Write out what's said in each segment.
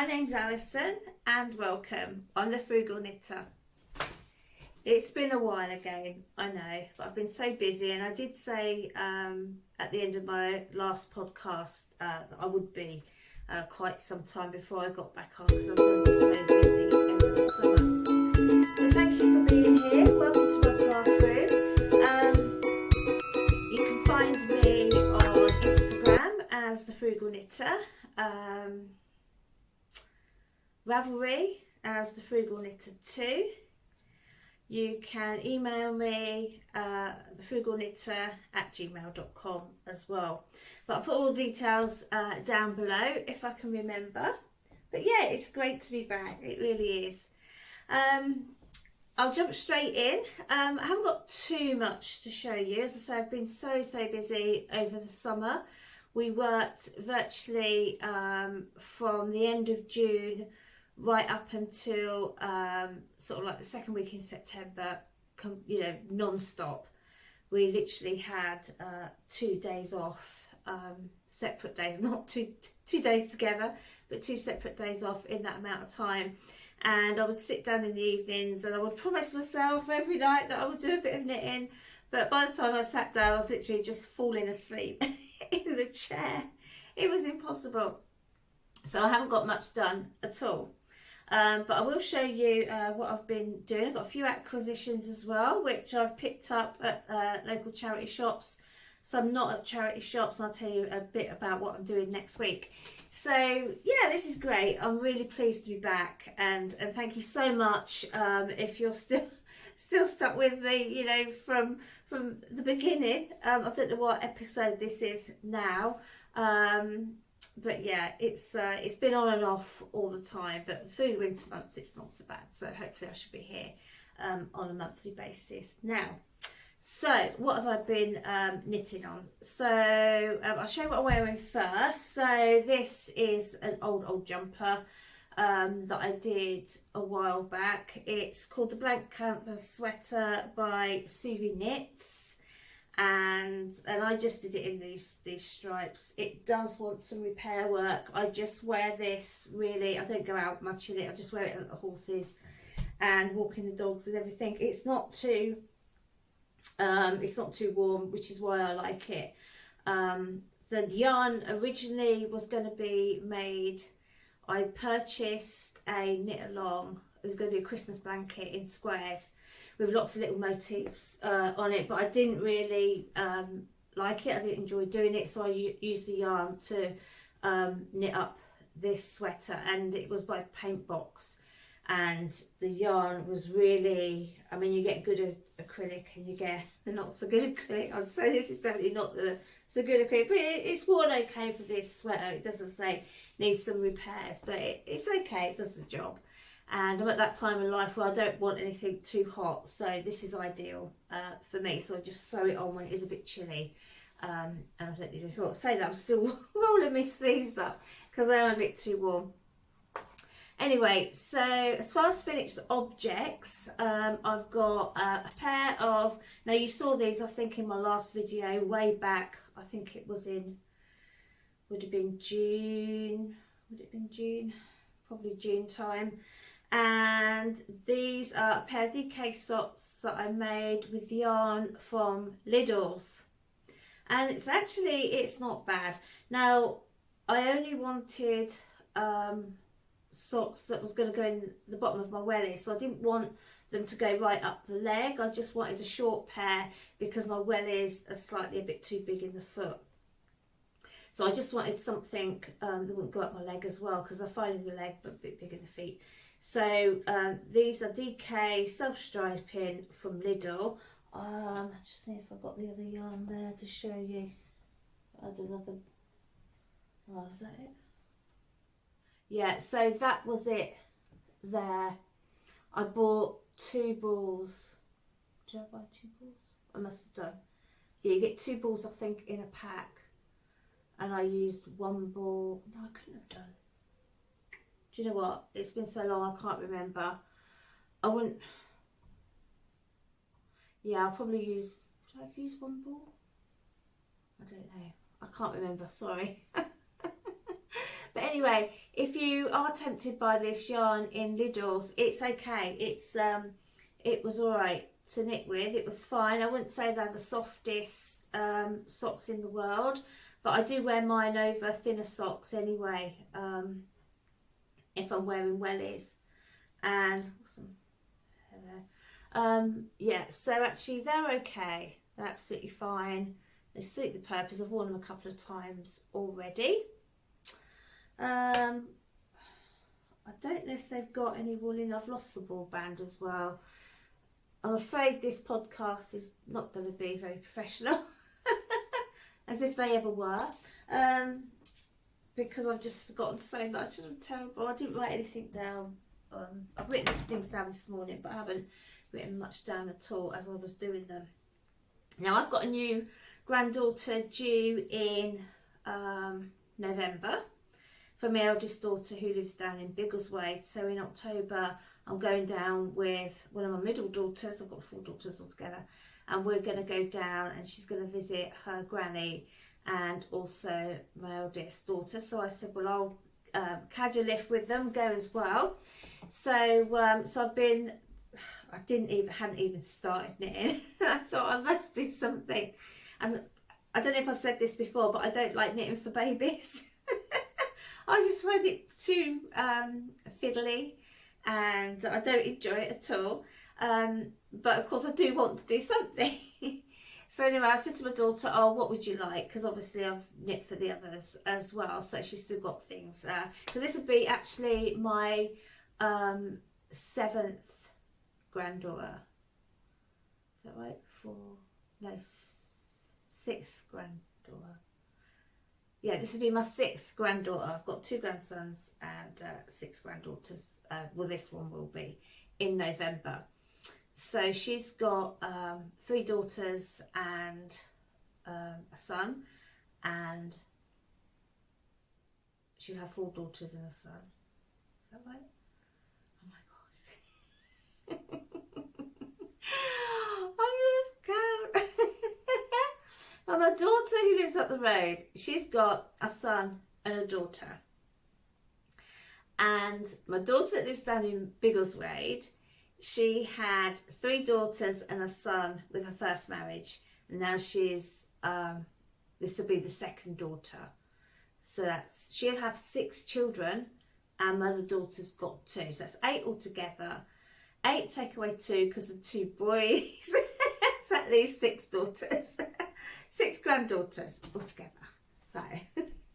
My name's Alison and welcome. I'm the Frugal Knitter. It's been a while ago, I know, but I've been so busy, and I did say at the end of my last podcast that I would be quite some time before I got back on because I'm going to be so busy over the summer. But thank you for being here. Welcome to my craft room. You can find me on Instagram as the Frugal Knitter. Ravelry as the Frugal Knitter 2. You can email me thefrugalknitter@gmail.com as well. But I'll put all the details down below if I can remember. But yeah, it's great to be back. It really is. I'll jump straight in. I haven't got too much to show you. As I say, I've been so busy over the summer. We worked virtually from the end of June right up until sort of like the second week in September, non-stop. We literally had 2 days off, separate days, not two days together, but 2 separate days off in that amount of time. And I would sit down in the evenings and I would promise myself every night that I would do a bit of knitting, but by the time I sat down I was literally just falling asleep in the chair. It was impossible. So I haven't got much done at all. But I will show you what I've been doing. I've got a few acquisitions as well, which I've picked up at local charity shops. Some not at charity shops, and I'll tell you a bit about what I'm doing next week. So yeah, this is great. I'm really pleased to be back, and thank you so much if you're still stuck with me, from the beginning. I don't know what episode this is now. But yeah, it's been on and off all the time, but through the winter months it's not so bad. So hopefully I should be here on a monthly basis now. So what have I been knitting on? So I'll show you what I'm wearing first. So this is an old jumper that I did a while back. It's called the Blank Canvas Sweater by Suivi Knits. And I just did it in these stripes. It does want some repair work. I just wear this really, I don't go out much in it. I just wear it at the horses and walking the dogs and everything. It's not too warm, which is why I like it. The yarn originally was going to be made, I purchased a knit along. It was going to be a Christmas blanket in squares with lots of little motifs on it, but I didn't really like it. I didn't enjoy doing it, so I used the yarn to knit up this sweater, and it was by Paint Box. And the yarn was really, I mean, you get good acrylic and you get the not so good acrylic. I'd say this is definitely not the so good acrylic, but it's worn okay for this sweater. It doesn't say it needs some repairs, but it's okay, it does the job. And I'm at that time in life where I don't want anything too hot, so this is ideal for me. So I just throw it on when it is a bit chilly. And I don't need to say that I'm still rolling my sleeves up because I am a bit too warm. Anyway, so as far as finished objects, I've got a pair of, now you saw these I think in my last video way back. I think it was would have been June, probably June time. And these are a pair of DK socks that I made with yarn from Lidl's, and it's not bad. Now I only wanted socks that was going to go in the bottom of my welly, so I didn't want them to go right up the leg. I just wanted a short pair because my wellies are slightly a bit too big in the foot. So I just wanted something that wouldn't go up my leg as well, because I find the leg but a bit big in the feet. So these are DK self-striping from Lidl. Just see if I've got the other yarn there to show you. Add another. Oh, is that it? Yeah, so that was it there. I bought 2 balls. Did I buy 2 balls? I must have done. Yeah, you get 2 balls, I think, in a pack. And I used 1 ball. No, I couldn't have done. Do you know what? It's been so long, I can't remember. I wouldn't. Yeah, I'll probably use. Did I have used 1 ball? I don't know. I can't remember, sorry. But anyway, if you are tempted by this yarn in Lidl's, it's okay. It was all right to knit with. It was fine. I wouldn't say they're the softest socks in the world, but I do wear mine over thinner socks anyway, if I'm wearing wellies. And yeah, so actually they're okay. They're absolutely fine. They suit the purpose. I've worn them a couple of times already. I don't know if they've got any wool in. I've lost the ball band as well. I'm afraid this podcast is not going to be very professional, as if they ever were, because I've just forgotten so much and I'm terrible. I didn't write anything down. I've written things down this morning, but I haven't written much down at all as I was doing them. Now I've got a new granddaughter due in November for my eldest daughter who lives down in Biggleswade. So in October I'm going down with one of my middle daughters. I've got 4 daughters altogether, and we're going to go down and she's going to visit her granny and also my eldest daughter. So I said, well, I'll catch a lift with them, go as well. So I hadn't even started knitting. I thought I must do something, and I don't know if I've said this before, but I don't like knitting for babies. I just find it too fiddly, and I don't enjoy it at all. But of course I do want to do something. So anyway, I said to my daughter, oh, what would you like? Because obviously I've knit for the others as well, so she's still got things. Because this would be actually my 7th granddaughter. Is that right? 6th granddaughter. Yeah, this would be my 6th granddaughter. I've got 2 grandsons and 6 granddaughters. Well, this one will be in November. So she's got 3 daughters and a son, and she'll have 4 daughters and a son. Is that right? Oh my gosh. I lost count. Well, my daughter who lives up the road, she's got a son and a daughter. And my daughter that lives down in Biggleswade, she had 3 daughters and a son with her first marriage, and now she's this will be the 2nd daughter. So she'll have 6 children, and my other daughter's got 2, so that's 8 altogether. 8 take away 2 because of 2 boys. So that leaves 6 daughters. 6 granddaughters altogether. Right.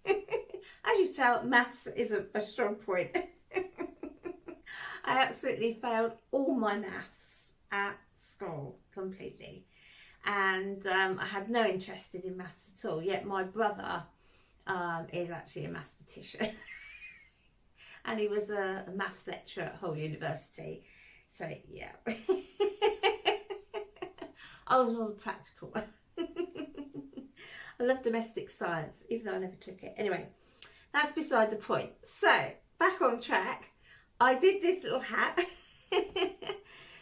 As you tell, maths isn't a strong point. I absolutely failed all my maths at school completely, and I had no interest in maths at all. Yet my brother is actually a mathematician, and he was a maths lecturer at Hull University. So yeah, I was more the practical one. I love domestic science, even though I never took it. Anyway, that's beside the point. So back on track. I did this little hat.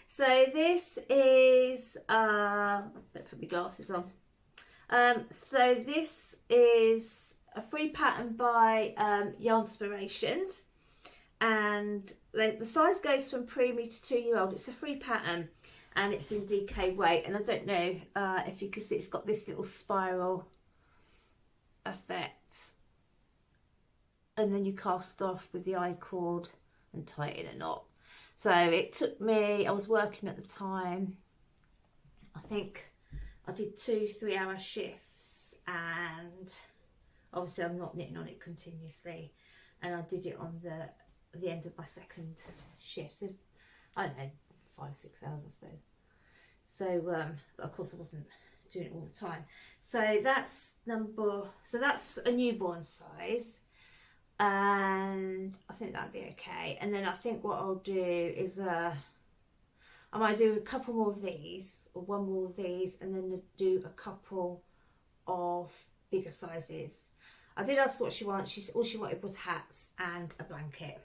So this is, better put my glasses on. So this is a free pattern by Yarnspirations, and the size goes from preemie to 2-year-old. It's a free pattern, and it's in DK weight. And I don't know if you can see, it's got this little spiral effect, and then you cast off with the I-cord and tie it in a knot. So it took me, I was working at the time, I think I did 2 3-hour shifts, and obviously I'm not knitting on it continuously, and I did it on the end of my 2nd shift. So, I don't know, 5 6 hours I suppose. So but of course I wasn't doing it all the time. So that's a newborn size, and I think that'd be okay. And then I think what I'll do is I might do a couple more of these, or one more of these, and then do a couple of bigger sizes. I did ask what she wants. All she wanted was hats and a blanket.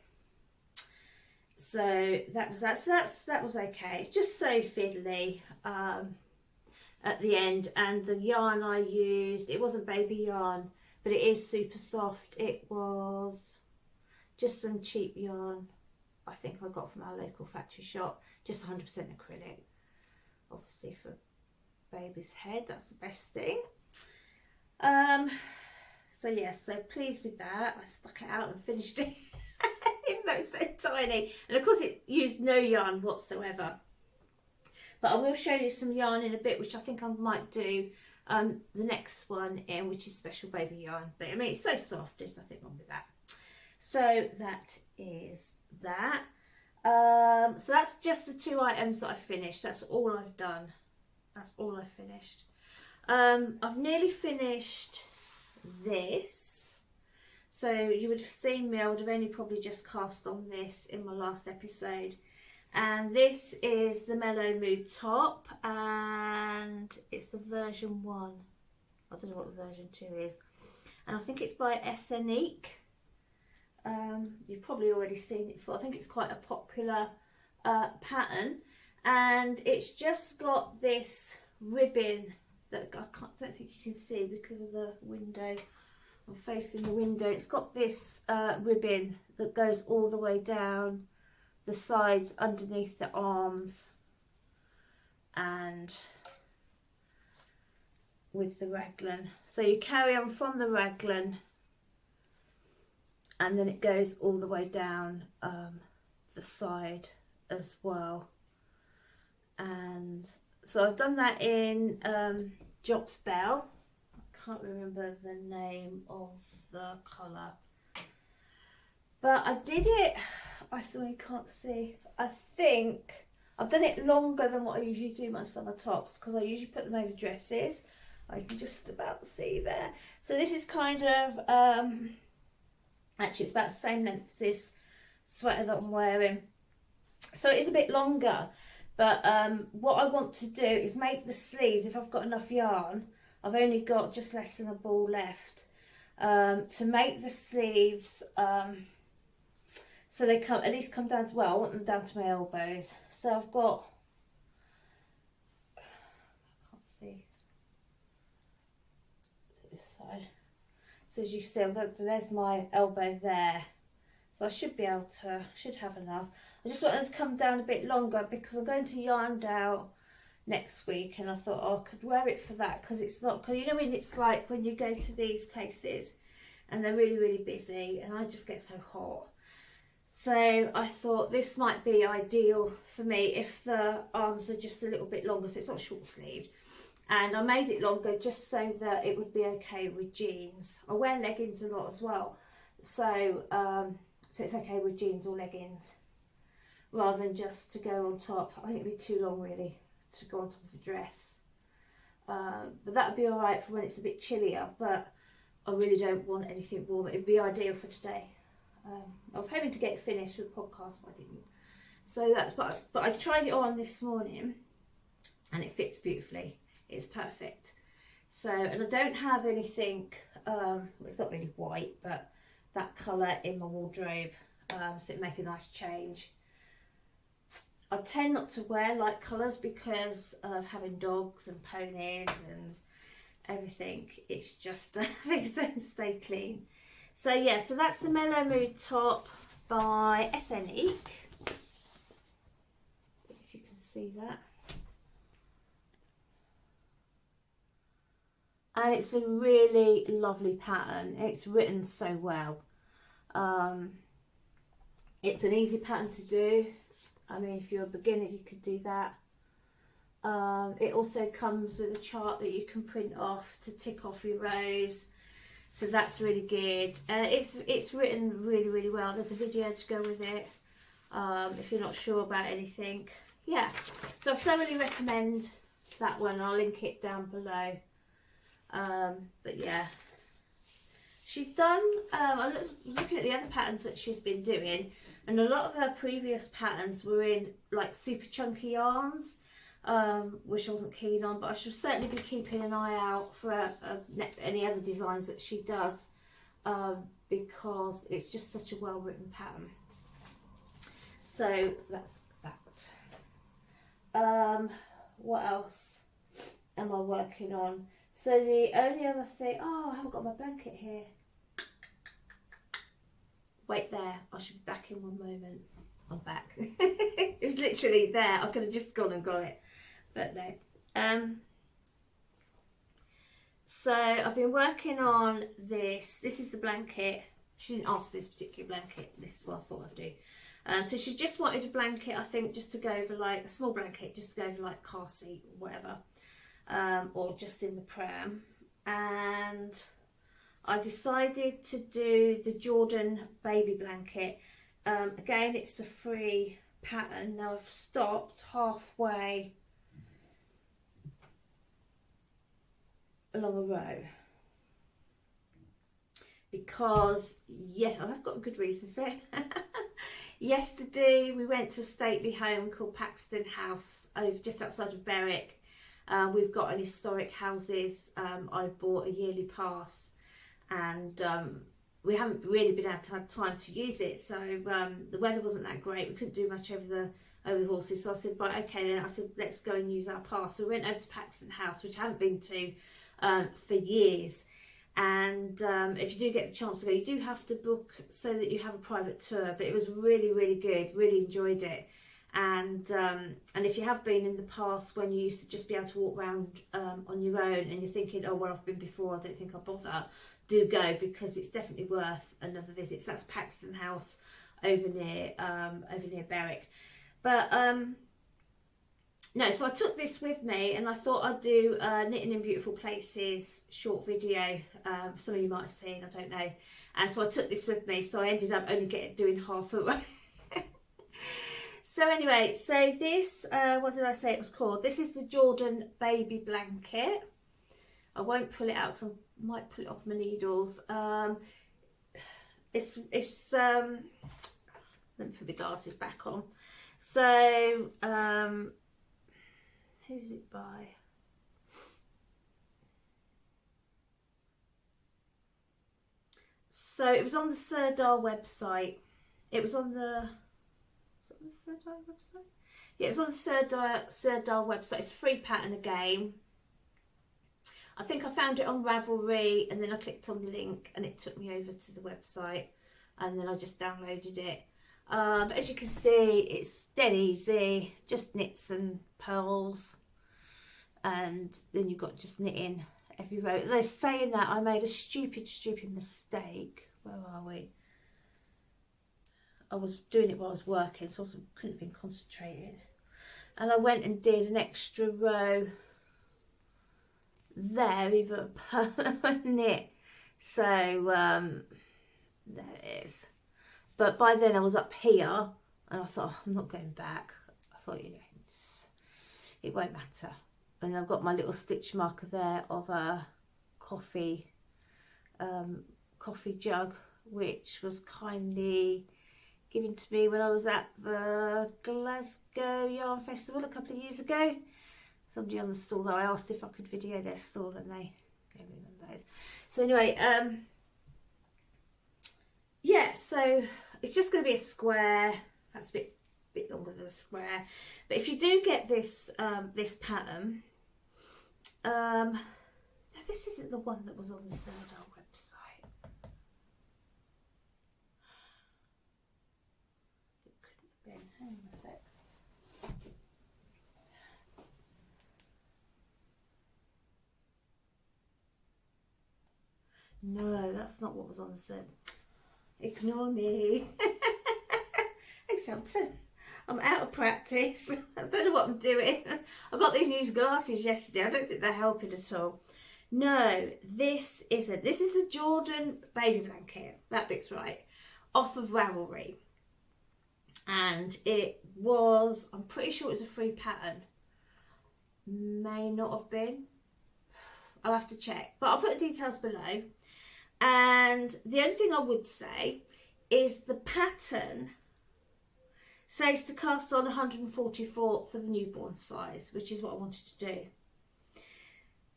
So that was that. So that was okay. Just so fiddly at the end. And the yarn I used, it wasn't baby yarn, but it is super soft. It was just some cheap yarn. I think I got from our local factory shop, just 100% acrylic. Obviously for baby's head, that's the best thing. So yeah, so pleased with that. I stuck it out and finished it, even though it's so tiny. And of course it used no yarn whatsoever. But I will show you some yarn in a bit, which I think I might do the next one in, which is special baby yarn. But I mean, it's so soft, there's nothing wrong with that. So that is that. So that's just the 2 items that I finished. That's all I've done. That's all I've finished. I've nearly finished this. So you would have seen me, I would have only probably just cast on this in my last episode. And this is the Mellow Mood top, and it's the version 1. I don't know what the version 2 is. And I think it's by Essenique. You've probably already seen it before. I think it's quite a popular pattern, and it's just got this ribbon that don't think you can see because of the window. I'm facing the window. It's got this ribbon that goes all the way down the sides underneath the arms, and with the raglan. So you carry on from the raglan, and then it goes all the way down the side as well. And so I've done that in Job's Bell. I can't remember the name of the colour, but I did it, I thought you can't see, I think I've done it longer than what I usually do my summer tops, because I usually put them over dresses. I can just about see there. So this is kind of actually it's about the same length as this sweater that I'm wearing, so it is a bit longer. But what I want to do is make the sleeves, if I've got enough yarn, I've only got just less than a ball left, to make the sleeves so they come, at least come down to, well, I want them down to my elbows. So I've got, I can't see, to this side. So as you see, there's my elbow there. So I should be able to, should have enough. I just want them to come down a bit longer because I'm going to yarn out next week, and I thought, oh, I could wear it for that, because it's not, because you know when it's like when you go to these places and they're really, really busy, and I just get so hot. So I thought this might be ideal for me if the arms are just a little bit longer, so it's not short sleeved. And I made it longer just so that it would be okay with jeans. I wear leggings a lot as well, so so it's okay with jeans or leggings, rather than just to go on top. I think it'd be too long really to go on top of a dress, but that would be all right for when it's a bit chillier, but I really don't want anything warm. It'd be ideal for today. I was hoping to get it finished with the podcast, but I didn't. So that's, but I tried it on this morning and it fits beautifully. It's perfect. So, and I don't have anything, well, it's not really white, but that colour in my wardrobe, so it'd make a nice change. I tend not to wear light colours because of having dogs and ponies and everything. It's just things don't stay clean. So yeah, so that's the Mellow Mood top by Essenique. Don't know if you can see that. And it's a really lovely pattern. It's written so well. It's an easy pattern to do. I mean, if you're a beginner, you could do that. It also comes with a chart that you can print off to tick off your rows. So that's really good. It's written really, really well. There's a video to go with it if you're not sure about anything. Yeah, so I thoroughly recommend that one. I'll link it down below. But yeah, she's done, I was looking at the other patterns that she's been doing, and a lot of her previous patterns were in like super chunky yarns, which I wasn't keen on, but I should certainly be keeping an eye out for any other designs that she does, because it's just such a well written pattern. So that's that. What else am I working on? So the only other thing, oh, I haven't got my blanket here. Wait there, I should be back in one moment. I'm back. It was literally there. I could have just gone and got it, but no. So I've been working on this. This is the blanket. She didn't ask for this particular blanket. This is what I thought I'd do. So she just wanted a blanket, I think, just to go over, like a small blanket, just to go over like car seat or whatever, or just in the pram. And I decided to do the Jordan baby blanket. Again, it's a free pattern. Now I've stopped halfway along a row because, yeah, I've got a good reason for it. Yesterday we went to a stately home called Paxton House, over just outside of Berwick. We've got an historic houses. I bought a yearly pass, and we haven't really been able to have time to use it. So the weather wasn't that great. We couldn't do much over the horses. So I said, right, okay, then I said, let's go and use our pass. So we went over to Paxton House, which I haven't been to for years. And if you do get the chance to go, you do have to book so that you have a private tour. But it was really, really good. Really enjoyed it. And if you have been in the past when you used to just be able to walk around on your own, and you're thinking, oh well, I've been before, I don't think I'll bother, do go, because it's definitely worth another visit. So that's Paxton House over near Berwick. But no, so I took this with me, and I thought I'd do Knitting in Beautiful Places short video. Some of you might have seen, I don't know. And so I took this with me, so I ended up only doing half a row. So anyway, so this, what did I say it was called? This is the Jordan baby blanket. I won't pull it out because I might pull it off my needles. It's let me put my glasses back on. So, who's it by? So it was on the Sirdar website. It was on the Sirdar website? Yeah, it was on the Sirdar website. It's a free pattern again. I think I found it on Ravelry, and then I clicked on the link and it took me over to the website, and then I just downloaded it. But as you can see, it's dead easy, just knits and purls, and then you've got just knitting every row. They're saying that I made a stupid mistake. Where are we? I was doing it while I was working, so I couldn't have been concentrating. And I went and did an extra row there, either a purl or a knit. So there it is. But by then I was up here, and I thought, oh, I'm not going back. I thought, you know, it won't matter. And I've got my little stitch marker there of a coffee jug, which was kindly given to me when I was at the Glasgow Yarn Festival a couple of years ago. Somebody on the stall, though, I asked if I could video their stall, and they gave me one of those. So anyway, yeah, so it's just going to be a square. That's a bit longer than a square. But if you do get this this pattern, this isn't the one that was on the Sirdar website. It couldn't have been. Hang on a sec. No, that's not what was on the Sirdar. Ignore me. I'm out of practice. I don't know what I'm doing. I got these new glasses yesterday. I don't think they're helping at all. No, this isn't. This is the Jordan baby blanket. That bit's right. Off of Ravelry. And it was, I'm pretty sure it was a free pattern. May not have been. I'll have to check. But I'll put the details below. And the only thing I would say is the pattern says to cast on 144 for the newborn size, which is what I wanted to do.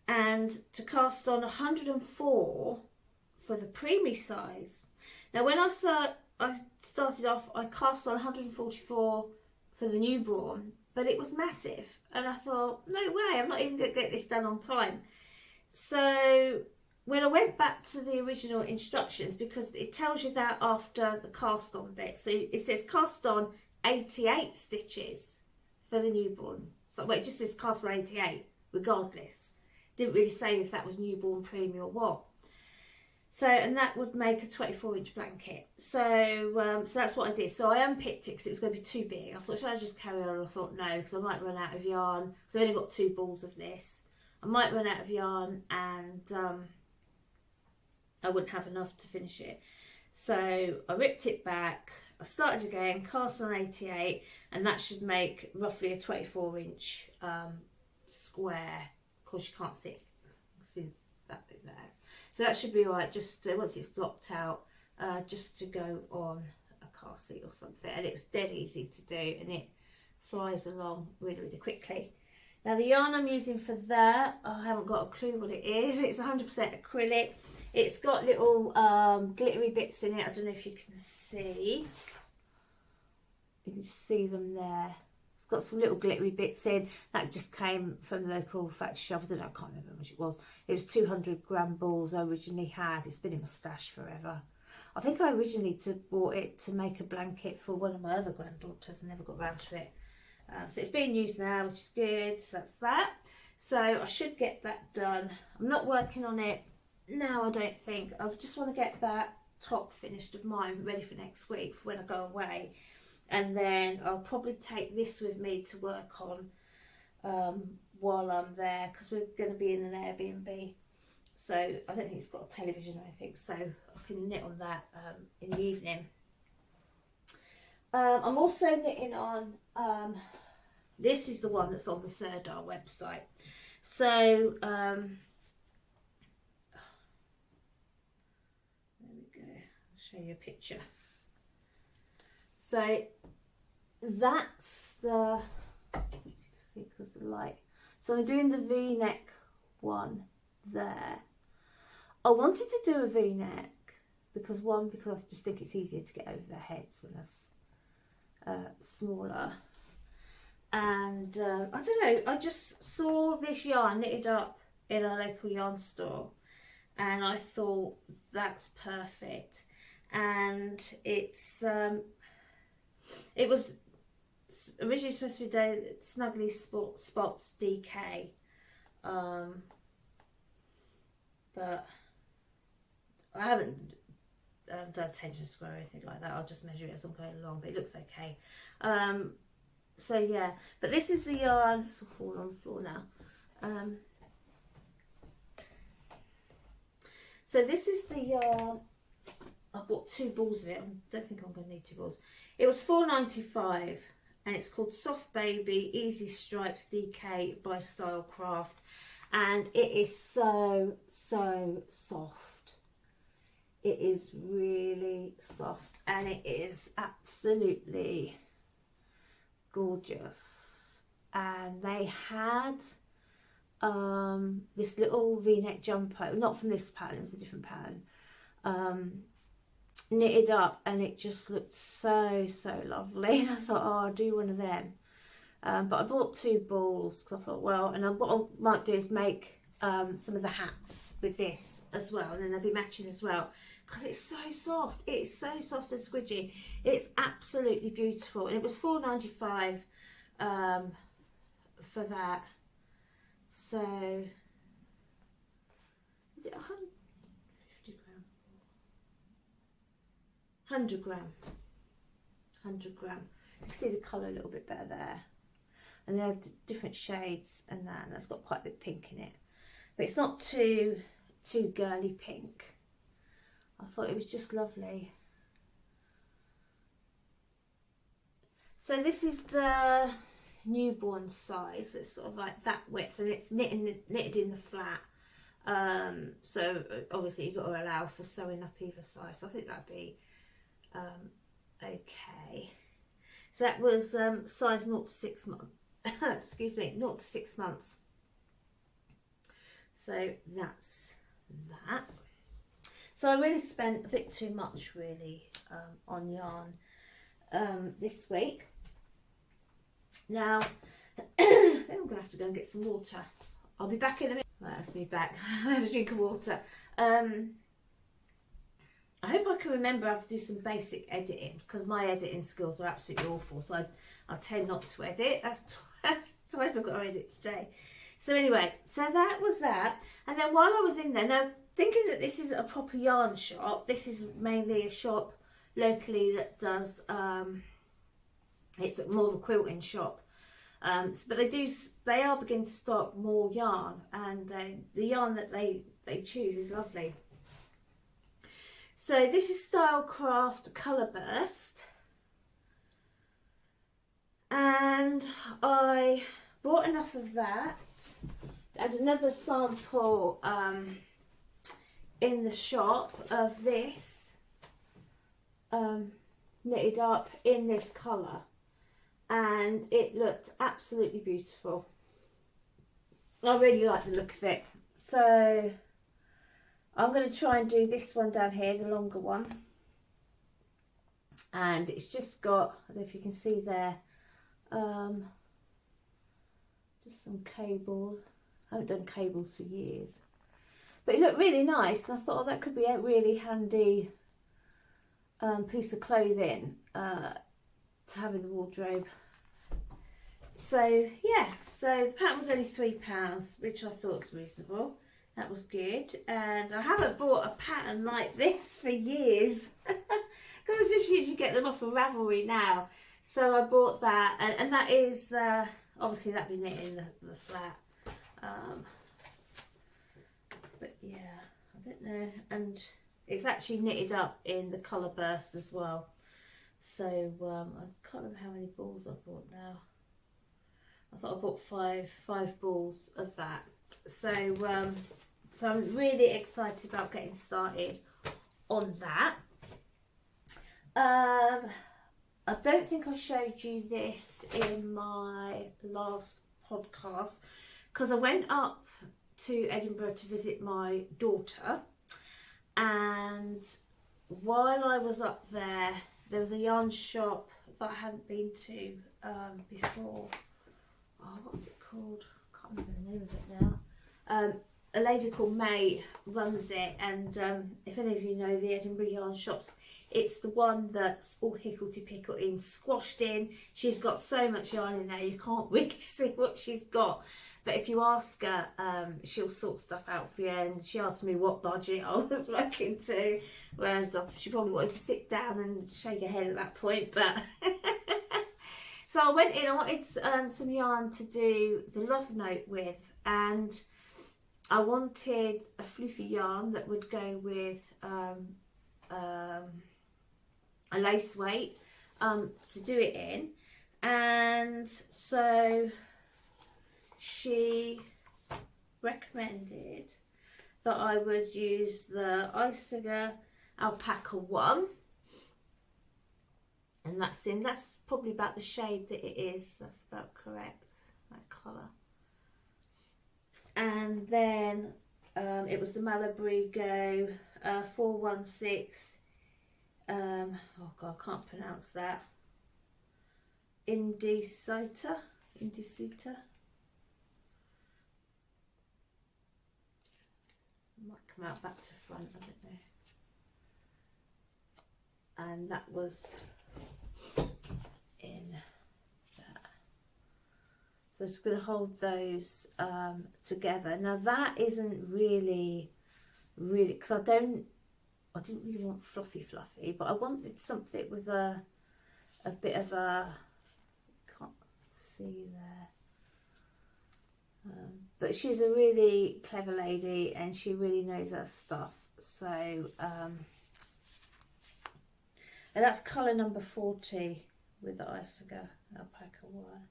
And to cast on 104 for the preemie size. Now when I started off, I cast on 144 for the newborn, but it was massive. And I thought, no way, I'm not even going to get this done on time. So when I went back to the original instructions, because it tells you that after the cast on bit, so it says cast on 88 stitches for the newborn. So well, it just says cast on 88 regardless. Didn't really say if that was newborn, preemie or what. So, and that would make a 24-inch blanket. So so that's what I did. So I unpicked it because it was going to be too big. I thought, should I just carry on? I thought no, because I might run out of yarn. So I've only got 2 balls of this. I might run out of yarn, and I wouldn't have enough to finish it. So I ripped it back. I started again, cast on 88, and that should make roughly a 24-inch square. Of course, you can't see that bit there. So that should be all right, just once it's blocked out, just to go on a car seat or something. And it's dead easy to do, and it flies along really, really quickly. Now the yarn I'm using for that, I haven't got a clue what it is. It's 100% acrylic. It's got little glittery bits in it. I don't know if you can see. You can just see them there. It's got some little glittery bits in. That just came from the local factory shop. I don't know, I can't remember how much it was. It was 200-gram balls I originally had. It's been in my stash forever. I think I originally bought it to make a blanket for one of my other granddaughters and never got around to it. So it's being used now, which is good. So that's that. So I should get that done. I'm not working on it now, I don't think. I just want to get that top finished of mine ready for next week for when I go away. And then I'll probably take this with me to work on while I'm there, because we're going to be in an Airbnb. So I don't think it's got a television or anything, so I can knit on that in the evening. I'm also knitting on, this is the one that's on the Sirdar website. So, there we go, I'll show you a picture. So that's the, see, because of the light. So I'm doing the V-neck one there. I wanted to do a V-neck because I just think it's easier to get over their heads when it's smaller. And I don't know, I just saw this yarn knitted up in a local yarn store, and I thought that's perfect. And it's it was originally supposed to be Snuggly Spots DK, but I haven't done tension square or anything like that. I'll just measure it as I'm going along, but it looks okay. So yeah, but this is the yarn. This will fall on the floor now. So this is the yarn. I bought 2 balls of it. I don't think I'm going to need 2 balls. It was $4.95, and it's called Soft Baby Easy Stripes DK by Stylecraft, and it is so soft. It is really soft, and it is absolutely gorgeous. And they had this little V-neck jumper, not from this pattern, it was a different pattern, knitted up, and it just looked so lovely. And I thought, oh, I'll do one of them. But I bought 2 balls because I thought, well, and what I might do is make some of the hats with this as well, and then they'll be matching as well, because it's so soft. It's so soft and squidgy. It's absolutely beautiful, and it was $4.95 for that. So is it 150 gram? 100 gram. 100 gram. You can see the colour a little bit better there. And they have different shades and that's got quite a bit of pink in it. But it's not too girly pink. I thought it was just lovely. So this is the newborn size. It's sort of like that width, and it's knitted in the flat. So obviously you've got to allow for sewing up either side. So I think that'd be okay. So that was size 0 to 6 months. Excuse me, 0 to 6 months. So that's that. So I really spent a bit too much really on yarn this week. Now I think I'm gonna have to go and get some water. I'll be back in a minute. Right, that's me back. I had a drink of water. I hope I can remember how to do some basic editing, because my editing skills are absolutely awful, so I tend not to edit. That's twice I've got to edit today. So anyway, so that was that. And then while I was in there, now thinking that this is a proper yarn shop, this is mainly a shop locally that does, it's more of a quilting shop. But they are beginning to stock more yarn, and the yarn that they choose is lovely. So this is Stylecraft Colour Burst, and I bought enough of that, and another sample in the shop of this knitted up in this colour, and it looked absolutely beautiful. I really like the look of it. So I'm going to try and do this one down here, the longer one. And it's just got, I don't know if you can see there, just some cables. I haven't done cables for years. But it looked really nice, and I thought, oh, that could be a really handy piece of clothing to have in the wardrobe. So yeah, so the pattern was only £3, which I thought was reasonable. That was good. And I haven't bought a pattern like this for years, because I just usually get them off of Ravelry now. So I bought that, and that is obviously that'd be knit in the flat. But yeah, I don't know, and it's actually knitted up in the Colour Burst as well. So I can't remember how many balls I bought now. I thought I bought five balls of that. So so I'm really excited about getting started on that. I don't think I showed you this in my last podcast, because I went up to Edinburgh to visit my daughter, and while I was up there, there was a yarn shop that I hadn't been to before. Oh, what's it called? I can't remember the name of it now. A lady called May runs it, and if any of you know the Edinburgh yarn shops, it's the one that's all hicklety-picklety and squashed in. She's got so much yarn in there, you can't really see what she's got. But if you ask her, she'll sort stuff out for you. And she asked me what budget I was working to, whereas she probably wanted to sit down and shake her head at that point. But so I went in, I wanted some yarn to do the love note with, and I wanted a fluffy yarn that would go with a lace weight to do it in. And so she recommended that I would use the Iciger Alpaca one, and that's probably about the shade that it is. That's about correct, that colour. And then it was the Mellow Go 416. Oh god, I can't pronounce that. Indicita. Might come out back to front, I don't know. And that was in that. So I'm just going to hold those together. Now that isn't really, because I didn't really want fluffy, but I wanted something with a bit of a, can't see there. But she's a really clever lady, and she really knows her stuff. So, and that's colour number 40 with the Iciger Alpaca wire.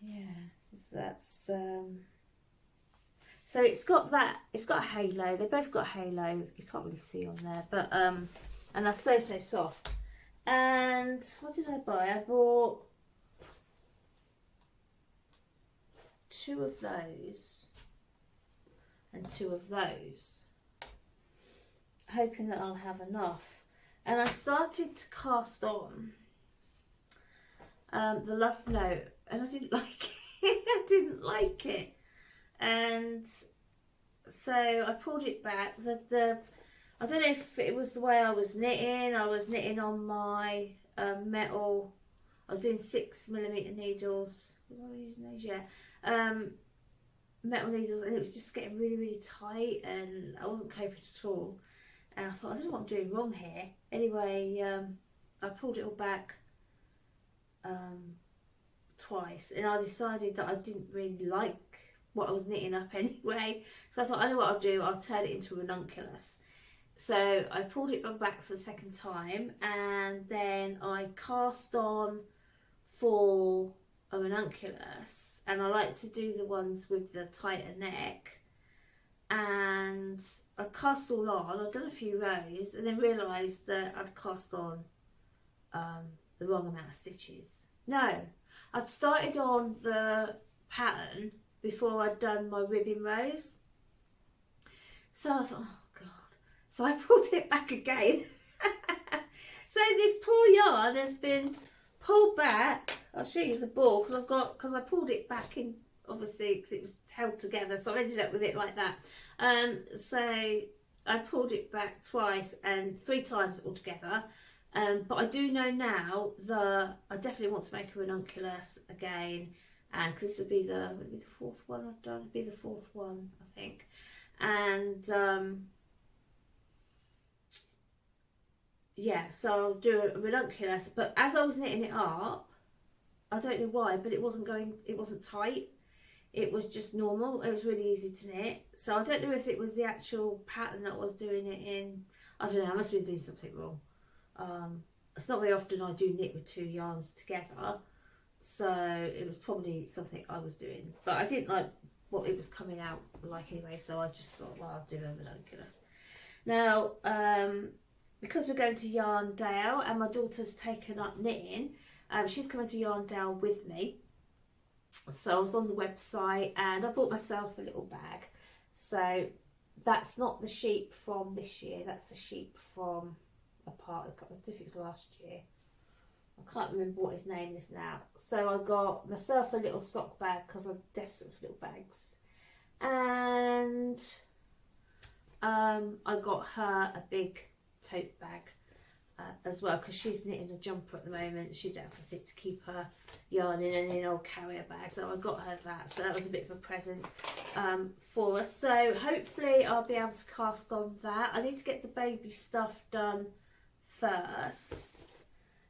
Yeah, so that's so it's got a halo. They both got a halo. You can't really see on there, but and they're so soft. And what did I buy? I bought 2 of those and 2 of those, hoping that I'll have enough. And I started to cast on the love note, and I didn't like it. I didn't like it. and so I pulled it back. I don't know if it was the way I was knitting. I was knitting on my metal. I was doing 6mm needles. Was I using those? Yeah. Metal needles, and it was just getting really, really tight, and I wasn't coping at all. And I thought, I don't know what I'm doing wrong here. Anyway, I pulled it all back twice, and I decided that I didn't really like what I was knitting up anyway. So I thought, I know what I'll do. I'll turn it into a ranunculus. So I pulled it back for the second time, and then I cast on for a ranunculus, and I like to do the ones with the tighter neck. And I cast all on. I'd done a few rows, and then realised that I'd cast on the wrong amount of stitches. No, I'd started on the pattern before I'd done my ribbing rows. So I thought, oh God. So I pulled it back again. So this poor yarn has been pulled back. I'll show you the ball because I pulled it back in, obviously, because it was held together. So I ended up with it like that. So I pulled it back twice and 3 times altogether. But I do know now that I definitely want to make a ranunculus again, and because this will be the 4th one I've done. It'll be the 4th one, I think. And yeah, so I'll do a ranunculus. But as I was knitting it up, I don't know why, but it wasn't tight. It was just normal. It was really easy to knit. So I don't know if it was the actual pattern that I was doing it in. I don't know, I must have been doing something wrong. It's not very often I do knit with 2 yarns together, so it was probably something I was doing, but I didn't like what it was coming out like anyway, so I just thought, well, I'll do a ranunculus. Now, because we're going to Yarndale and my daughter's taken up knitting, she's coming to Yarndale with me, so I was on the website and I bought myself a little bag. So that's not the sheep from this year, that's the sheep from a part, I think it was last year. I can't remember what his name is now. So I got myself a little sock bag because I'm desperate for little bags. And I got her a big tote bag as well, because she's knitting a jumper at the moment. She don't have anything to keep her yarn in an old carrier bag. So I got her that. So that was a bit of a present for us. So hopefully I'll be able to cast on that. I need to get the baby stuff done first.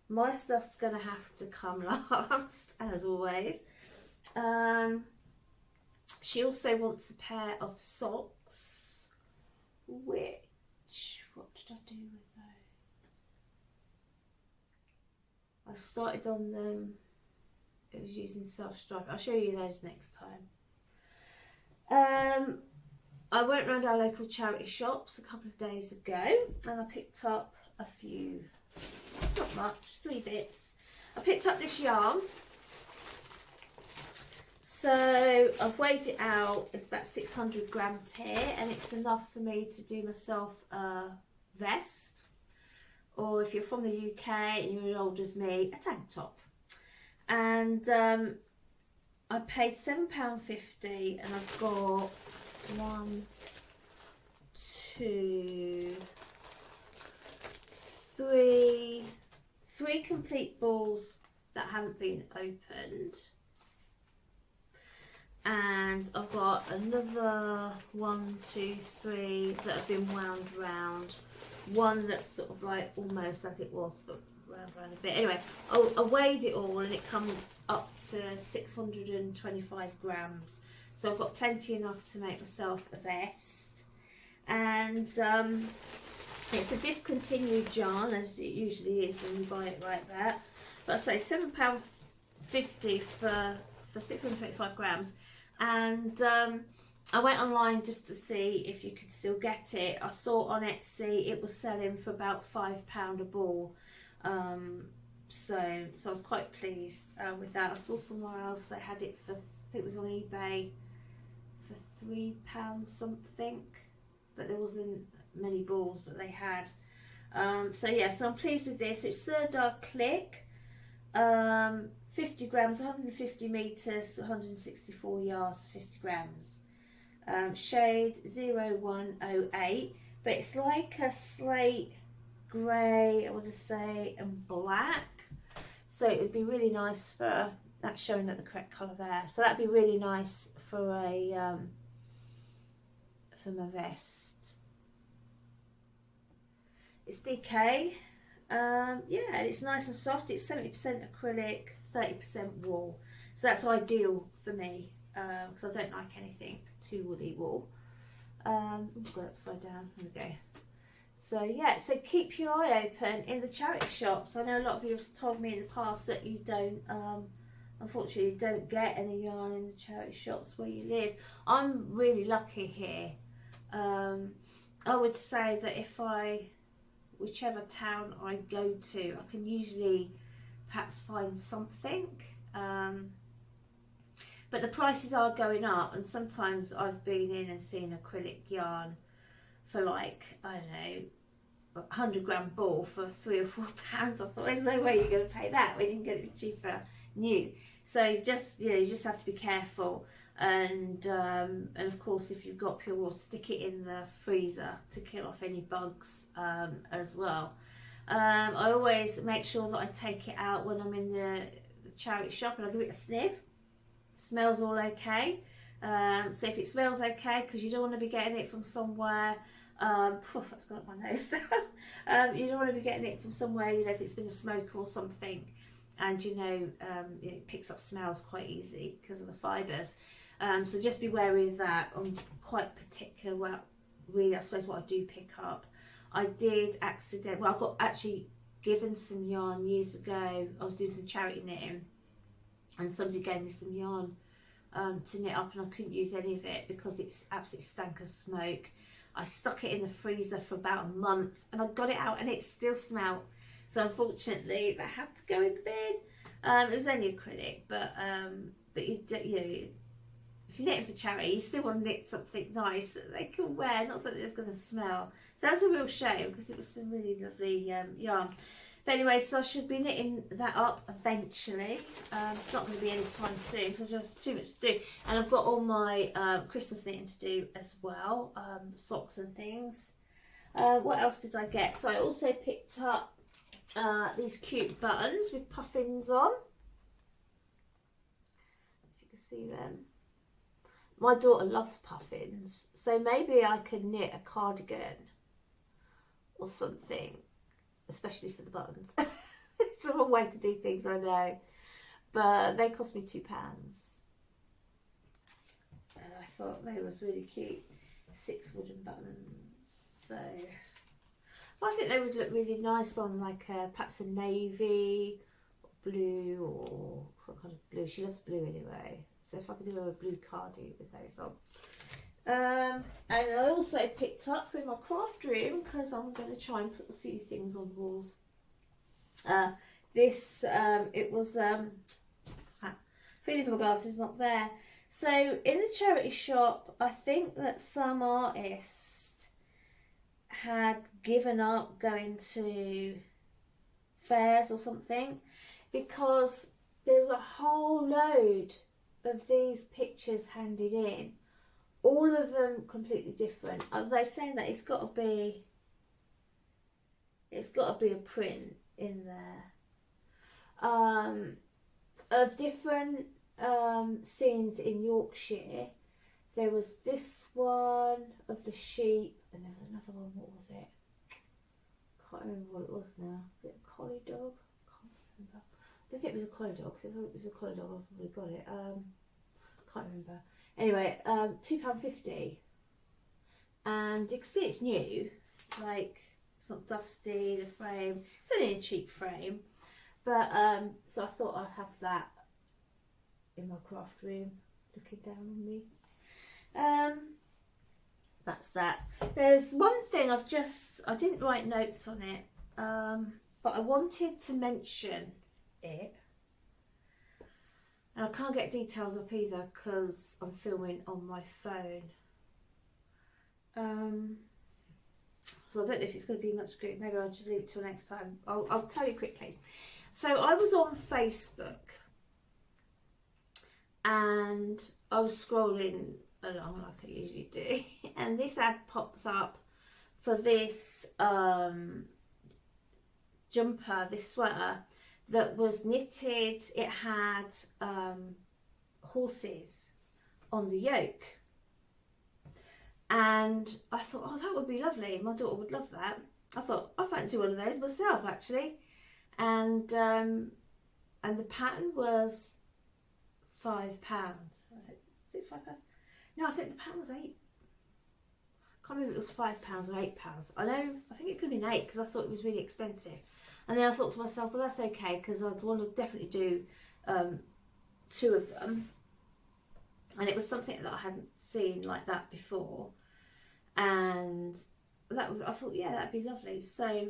My stuff's gonna have to come last, as always. She also wants a pair of socks, which, what did I do with those? I started on them, it was using self-stripe. I'll show you those next time. I went around our local charity shops a couple of days ago and I picked up a few, not much, 3 bits. I picked up this yarn. So I've weighed it out, it's about 600 grams here, and it's enough for me to do myself a vest, or if you're from the UK and you're as old as me, a tank top. And I paid £7.50 and I've got 1, 2, 3 complete balls that haven't been opened, and I've got another 1, 2, 3 that have been wound round, one that's sort of like almost as it was but round a bit. Anyway, I weighed it all and it comes up to 625 grams, so I've got plenty enough to make myself a vest. And it's a discontinued yarn, as it usually is when you buy it like that. But I say £7.50 for 625 grams. And I went online just to see if you could still get it. I saw on Etsy it was selling for about £5 a ball. So I was quite pleased with that. I saw somewhere else they had it for, I think it was on eBay, for £3 something. But there wasn't many balls that they had. So yeah, so I'm pleased with this. It's Sirdar Click, 50 grams, 150 meters, 164 yards, 50 grams. shade 0108, but it's like a slate grey, I want to say, and black. So it would be really nice for, that's showing at the correct colour there. So that'd be really nice for a for my vest. It's DK. Yeah, it's nice and soft. It's 70% acrylic, 30% wool. So that's ideal for me because I don't like anything too woolly wool. Got it upside down. There we go. So yeah, so keep your eye open in the charity shops. I know a lot of you have told me in the past that you don't, unfortunately, don't get any yarn in the charity shops where you live. I'm really lucky here. I would say that if whichever town I go to, I can usually perhaps find something. But the prices are going up, and sometimes I've been in and seen acrylic yarn for like, I don't know, 100-gram ball for £3 or £4. I thought, there's no way you're going to pay that when you can get it cheaper new. So just, you know, you just have to be careful. And of course, if you've got pure wool, stick it in the freezer to kill off any bugs as well. I always make sure that I take it out when I'm in the charity shop and I give it a sniff. Smells all okay. So if it smells okay, because you don't want to be getting it from somewhere, that's got up my nose. You don't want to be getting it from somewhere, you know, if it's been a smoker or something, and you know, it picks up smells quite easily because of the fibres. So just be wary of that. I'm quite particular. Well, really, I suppose what I do pick up. I did accidentally, well, I got actually given some yarn years ago. I was doing some charity knitting, and somebody gave me some yarn to knit up, and I couldn't use any of it because it's absolutely stank of smoke. I stuck it in the freezer for about a month, and I got it out, and it still smelled. So unfortunately, that had to go in the bin. It was only acrylic, but you know, if you're knitting for charity, you still want to knit something nice that they can wear, not something that's going to smell. So that's a real shame because it was some really lovely yarn. But anyway, so I should be knitting that up eventually. It's not going to be any time soon because I've just too much to do. And I've got all my Christmas knitting to do as well, socks and things. What else did I get? So I also picked up these cute buttons with puffins on. If you can see them. My daughter loves puffins, so maybe I could knit a cardigan or something, especially for the buttons. It's the wrong way to do things, I know, but they cost me £2. And I thought they was really cute, 6 wooden buttons. So I think they would look really nice on like perhaps a navy, blue, or some kind of blue. She loves blue anyway. So if I could do a blue cardi with those on. And I also picked up through my craft room, because I'm going to try and put a few things on the walls. It was, feeling for my glasses, not there. So in the charity shop, I think that some artist had given up going to fairs or something, because there's a whole load of these pictures handed in, all of them completely different. Are they saying that it's got to be a print in there of different scenes in Yorkshire? There was this one of the sheep, and there was another one. What was it? Can't remember what it was now. Was it a collie dog? Can't remember. I think it was a collie dog. So if it was a collie dog, I probably got it. Can't remember. Anyway, £2.50, and you can see it's new. Like, it's not dusty. The frame, it's only a cheap frame, but so I thought I'd have that in my craft room, looking down on me. That's that. There's one thing I didn't write notes on it, but I wanted to mention it, and I can't get details up either because I'm filming on my phone. So I don't know if it's going to be much good. Maybe I'll just leave it till next time. I'll tell you quickly. So I was on Facebook, and I was scrolling along like I usually do, and this ad pops up for this jumper, this sweater that was knitted. It had horses on the yoke, and I thought, oh, that would be lovely, my daughter would love that. I thought, I fancy one of those myself actually, and the pattern was £5. I think, is it £5? No, I think the pattern was £8. I can't remember if it was £5 or £8. I think it could have been 8 because I thought it was really expensive. And then I thought to myself, well, that's okay because I'd want to definitely do 2 of them. And it was something that I hadn't seen like that before. And I thought, yeah, that'd be lovely. So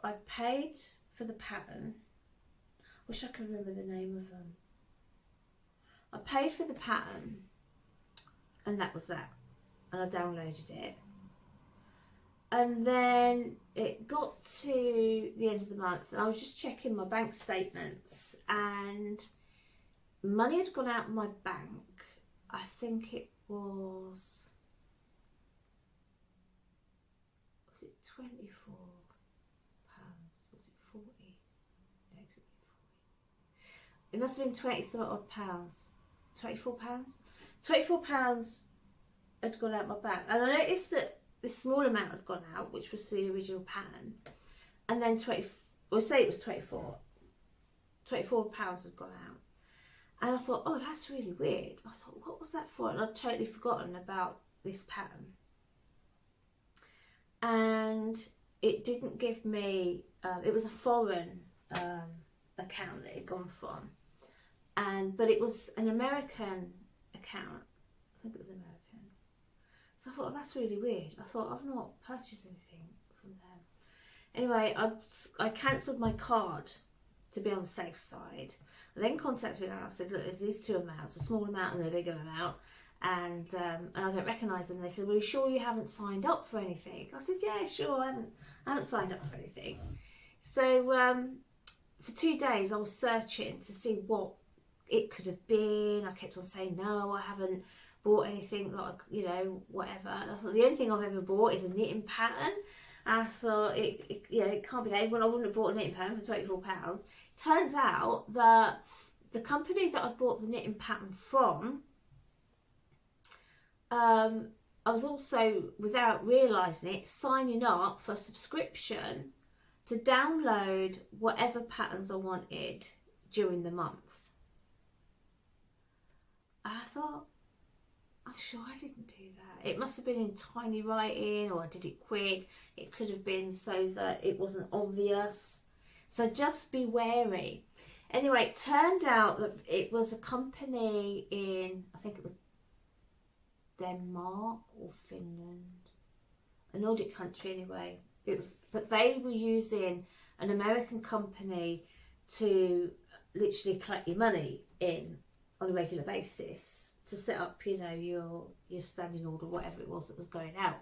I paid for the pattern. Wish I could remember the name of them. I paid for the pattern, and that was that. And I downloaded it. And then it got to the end of the month, and I was just checking my bank statements, and money had gone out of my bank. I think it was it £24? Was it 40? No, it could be 40. It must have been 20 some odd pounds. £24? £24 had gone out of my bank, and I noticed that this small amount had gone out, which was the original pattern, and then we'll say it was £24 had gone out. And I thought, oh, that's really weird. I thought, what was that for? And I'd totally forgotten about this pattern. And it didn't give me, it was a foreign account that it had gone from. But it was an American account. I think it was American. So I thought, oh, that's really weird. I thought, I've not purchased anything from them. Anyway, I cancelled my card to be on the safe side. I then contacted them and I said, look, there's these 2 amounts, a small amount and a bigger amount, and I don't recognise them. They said, well, are you sure you haven't signed up for anything? I said, yeah, sure, I haven't signed up for anything. So for 2 days I was searching to see what it could have been. I kept on saying, no, I haven't bought anything, like, you know, whatever. And I thought, the only thing I've ever bought is a knitting pattern. And I thought, it can't be that. Well, I wouldn't have bought a knitting pattern for £24. Turns out that the company that I bought the knitting pattern from, I was also, without realising it, signing up for a subscription to download whatever patterns I wanted during the month. I thought, I'm sure I didn't do that. It must have been in tiny writing, or I did it quick. It could have been so that it wasn't obvious. So just be wary. Anyway, it turned out that it was a company in, I think it was Denmark or Finland, a Nordic country anyway. But they were using an American company to literally collect your money in on a regular basis to set up, you know, your standing order, whatever it was that was going out.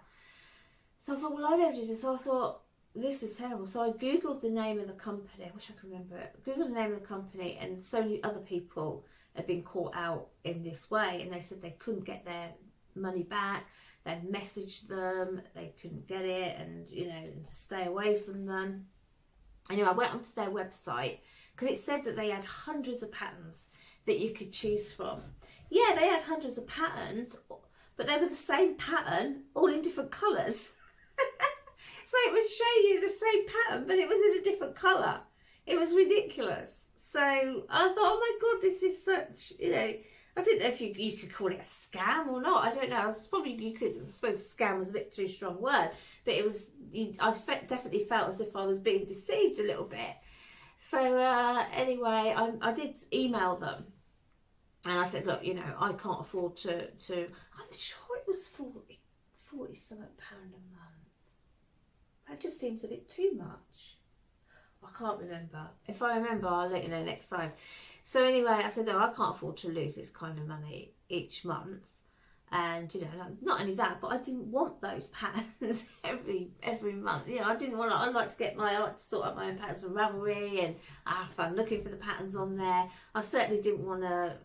So I thought, well, I don't do this. So I thought, this is terrible. So I googled the name of the company. I wish I could remember it. Googled the name of the company, and so many other people had been caught out in this way, and they said they couldn't get their money back. They'd messaged them, they couldn't get it, and, you know, and stay away from them. Anyway, I went onto their website because it said that they had hundreds of patterns that you could choose from. Yeah, they had hundreds of patterns, but they were the same pattern, all in different colours. So it would show you the same pattern, but it was in a different colour. It was ridiculous. So I thought, oh my God, this is such, you know, I didn't know if you could call it a scam or not. I don't know. I suppose scam was a bit too strong a word, but it was, definitely felt as if I was being deceived a little bit. So anyway, I did email them. And I said, look, you know, I can't afford to I'm sure it was 40 something pound a month. That just seems a bit too much. I can't remember. If I remember, I'll let you know next time. So anyway, I said, no, I can't afford to lose this kind of money each month. And, you know, not only that, but I didn't want those patterns every month. You know, I'd like to sort out my own patterns from Ravelry and have fun looking for the patterns on there. I certainly didn't want to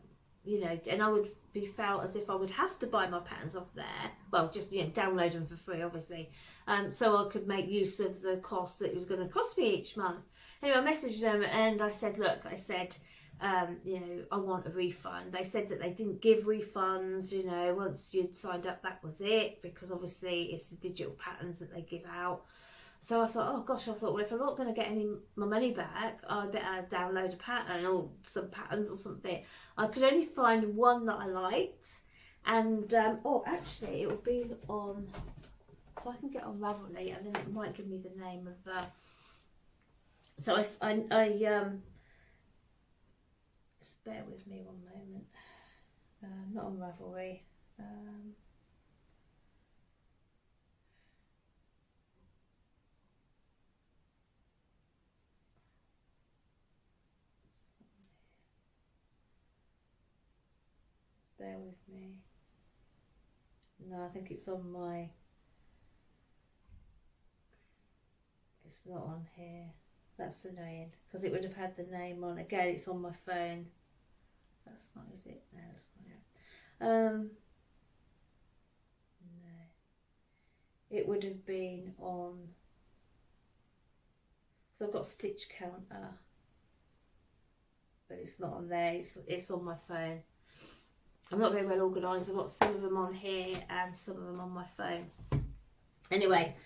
you know, and I would be felt as if I would have to buy my patterns off there. Well, just, you know, download them for free, obviously. So I could make use of the cost that it was going to cost me each month. Anyway, I messaged them and I said, look, I said, you know, I want a refund. They said that they didn't give refunds, you know, once you'd signed up, that was it, because obviously it's the digital patterns that they give out. So I thought, oh gosh, I thought, well, if I'm not going to get any my money back, I better download a pattern or some patterns or something. I could only find one that I liked, and oh, actually, it will be on. If I can get on Ravelry, and then it might give me the name of the. So just bear with me one moment. Not on Ravelry. Bear with me. No, I think it's on my. It's not on here. That's annoying because it would have had the name on. Again, it's on my phone. That's not, is it? No, that's not it. No. It would have been on. So I've got stitch counter, but it's not on there. It's on my phone. I'm not very well organised. I've got some of them on here and some of them on my phone. Anyway,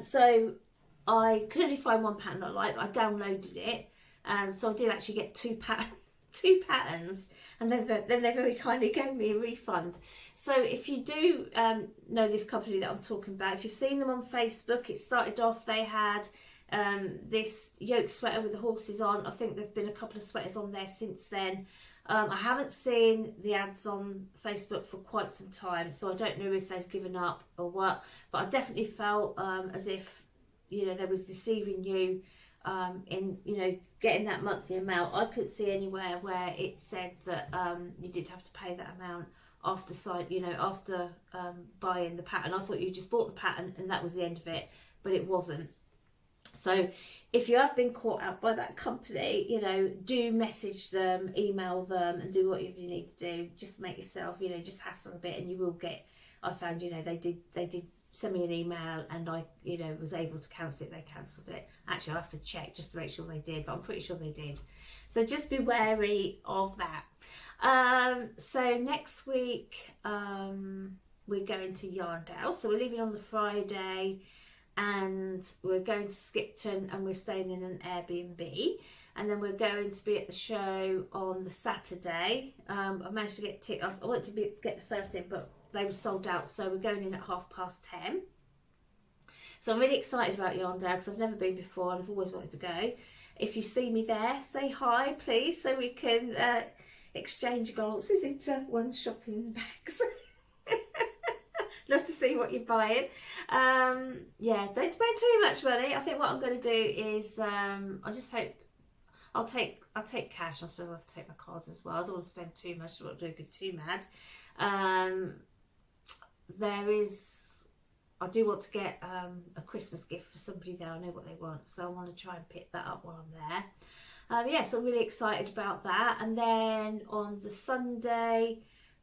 so I could only find one pattern I liked. I downloaded it, and so I did actually get two patterns, and then they very kindly gave me a refund. So if you do know this company that I'm talking about, if you've seen them on Facebook, it started off, they had this yoke sweater with the horses on. I think there's been a couple of sweaters on there since then. I haven't seen the ads on Facebook for quite some time, so I don't know if they've given up or what, but I definitely felt as if, you know, they was deceiving you in, you know, getting that monthly amount. I couldn't see anywhere where it said that you did have to pay that amount after after buying the pattern. I thought you just bought the pattern and that was the end of it, but it wasn't. So if you have been caught out by that company, you know, do message them, email them, and do whatever you need to do. Just make yourself, you know, just hassle a bit, and you will get. I found, you know, they did send me an email, and I, you know, was able to cancel it. They cancelled it. Actually, I'll have to check just to make sure they did, but I'm pretty sure they did. So just be wary of that. So next week we're going to Yarndale. So we're leaving on the Friday, and we're going to Skipton, and we're staying in an Airbnb, and then we're going to be at the show on the Saturday. I managed to get I wanted to get the first in, but they were sold out, so we're going in at 10:30. So I'm really excited about Yarndale because I've never been before and I've always wanted to go. If you see me there, say hi please, so we can exchange glances into one shopping bags. Love to see what you're buying. Yeah, don't spend too much money. I think what I'm going to do is I just hope I'll take cash. I suppose I'll have to take my cards as well. I don't want to spend too much. I don't want to do too mad. I do want to get a Christmas gift for somebody there. I know what they want, so I want to try and pick that up while I'm there. Yeah, so I'm really excited about that. And then on the Sunday,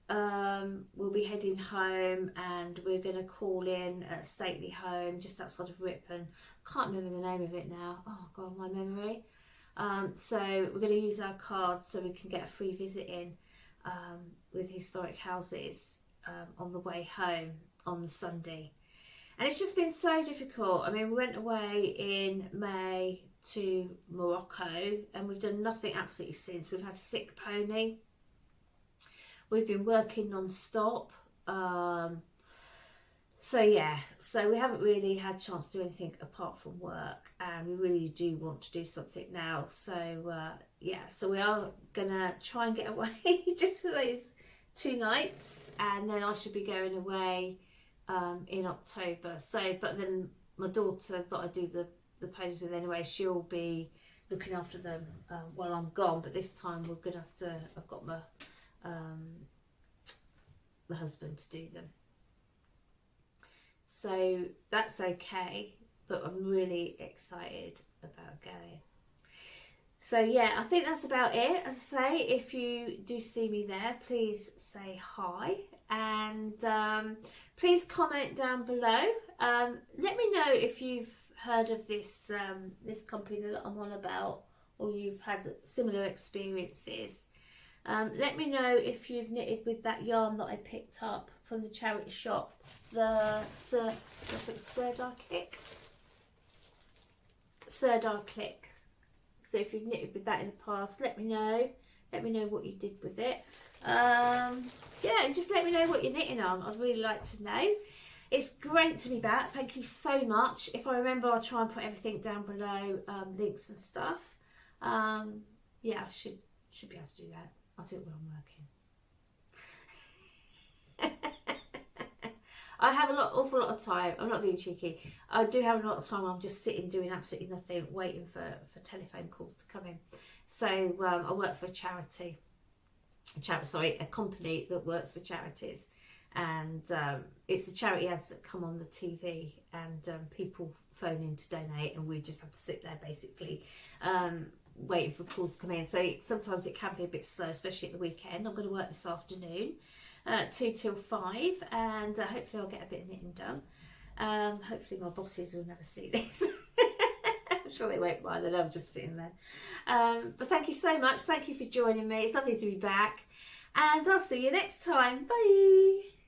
we'll be heading home, and we're going to call in at Stately Home just outside of Ripon. Can't remember the name of it now. Oh God, my memory. So we're going to use our cards so we can get a free visit in with historic houses on the way home on the Sunday. And it's just been so difficult. I mean, we went away in May to Morocco, and we've done nothing absolutely since. We've had a sick pony. We've been working non-stop. So yeah, so we haven't really had a chance to do anything apart from work, and we really do want to do something now. So yeah, so we are gonna try and get away just for those 2 nights, and then I should be going away in October. So, but then my daughter that I do the ponies with anyway, she'll be looking after them while I'm gone. But this time we're gonna have to. I've got my husband to do them. So that's okay, but I'm really excited about going. So yeah, I think that's about it. As I say, if you do see me there, please say hi, and please comment down below. Let me know if you've heard of this this company that I'm on about, or you've had similar experiences. Let me know if you've knitted with that yarn that I picked up from the charity shop, the Sirdar Click. So if you've knitted with that in the past, let me know. Let me know what you did with it. Yeah, and just let me know what you're knitting on. I'd really like to know. It's great to be back. Thank you so much. If I remember, I'll try and put everything down below, links and stuff. Yeah, I should be able to do that. I'll do it when I'm working. I have awful lot of time. I'm not being cheeky. I do have a lot of time. I'm just sitting doing absolutely nothing, waiting for telephone calls to come in. So I work for a a company that works for charities, and it's the charity ads that come on the TV, and people phone in to donate, and we just have to sit there basically waiting for calls to come in. So sometimes it can be a bit slow, especially at the weekend. I'm going to work this afternoon, 2 till 5, and hopefully I'll get a bit of knitting done. Hopefully my bosses will never see this. I'm sure they won't mind that I'm just sitting there. But thank you so much. Thank you for joining me. It's lovely to be back, and I'll see you next time. Bye.